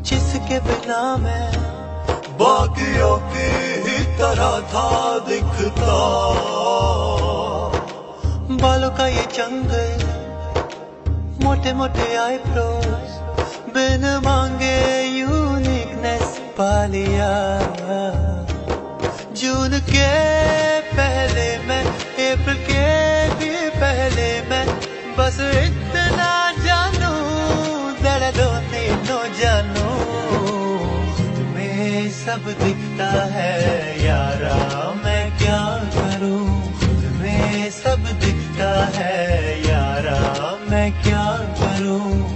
जिसके बिना मैं बाकियों की ही तरह था दिखता, बालों का ये जंगल, मोटे मोटे आईब्रोज, बिन मांगे यूनिकनेस पा लिया। जून के पहले मैं, अप्रैल के भी पहले मैं, बस इतना जानू, जरा दो तीनों जानू, खुद में सब दिखता है यारा, मैं क्या करूं, खुद में सब दिखता है यारा, मैं क्या करूं।